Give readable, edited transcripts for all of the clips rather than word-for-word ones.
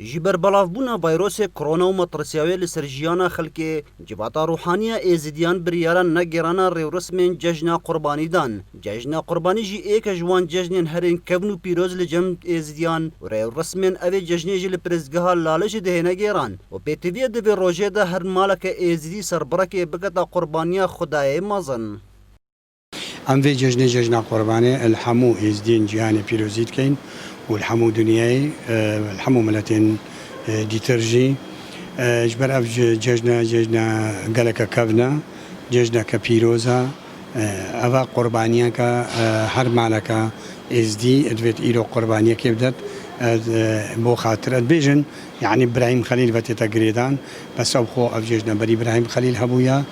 جبر بلافبونا فيروس كورونا ومطرسياوي لسرجيانا خلقي جباتا روحانية ايزيديان بريالا نگرانا ريو رسمين ججنا قرباني دان ججنا قرباني جي ايك جوان ججنين هرين كفنو بيروز لجم ايزيديان وريو رسمين اوي ججني جي لبرزگها لالش ده نگران و بيتوية ده روجه ده هر مالك ايزيدي سربركي بقتا قربانيا خداي مازن ام في ججنا قرباني الحمو ايزدين جياني بيروزيت كين والحمو دنياي الحمو ملتين ديترجي جبر اف ججنا قالك كفنا ججنا كبيروزا افا قربانيا كا هر مالكا ازدي ادفت ايرو قربانيا كيبدت بو خاطر بيجن يعني ابراهيم خليل فتي تقريدان بس ابخو اف ججنا بري ابراهيم خليل هبويا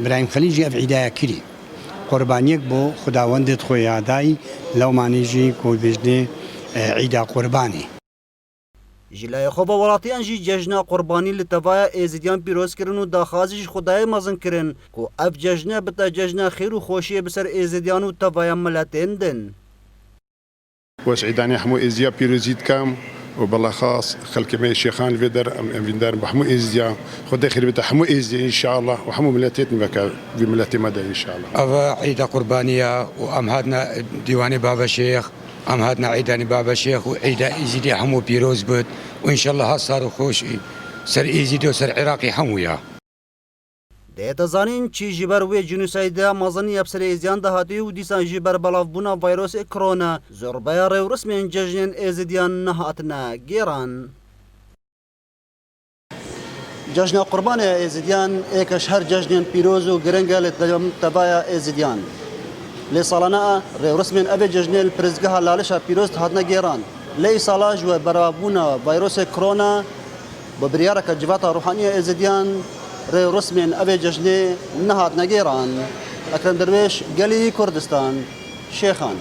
ابراهيم خليل جي اف عدايا كري قربانيك بو خداوندت خويا داي لو مانيجي كو بيجني عيدا قرباني جلای خوب ولاتیان جی ججنا قربانی لتوای ایزیدیان پیروز کرن و داخازیش خدای مازن کرن کو اف ججنا بتا ججنا خیر و خوشی بسر ایزیدیان و توای ملتین دن وسعيداني حمو إزيا بيروزيت كام وبالله خاص خلك مي الشيخان فيدر بحمو إزيا خد خير بتا حمو إزيا إن شاء الله وحمو ملاتيتنا بك بملاتي مدى إن شاء الله. أفا عيدة قربانية وأم هادنا ديواني بابا شيخ أم هادنا عيداني بابا شيخ وعيدة إزيدي حمو بيروز بد وإن شاء الله صاروا خوش سر إزيدي وسر عراقي حمويا. ده زانین چی جبر و جنوساید مازنی ابسر ایزیان دهاتی و دیسان جبر بلافبونا فیروس کرونا زربای ریو رسمین ججنین ایزیدیان نهاتنا گیران ججن قربان ایزیدیان ایک اشهر ججنین پیروز و گرنگه لتبایا ایزیدیان لسالانه ریو رسمین ابی ججنین پرزگاه لالشا پیروز هاتنا گیران لی سالاج و برابونا فیروس کرونا ببریارک جواتا روحانیه ایزیدیان ريو رسمين أبي ججني نهاد نجيران أكرم درويش قلي كردستان شيخان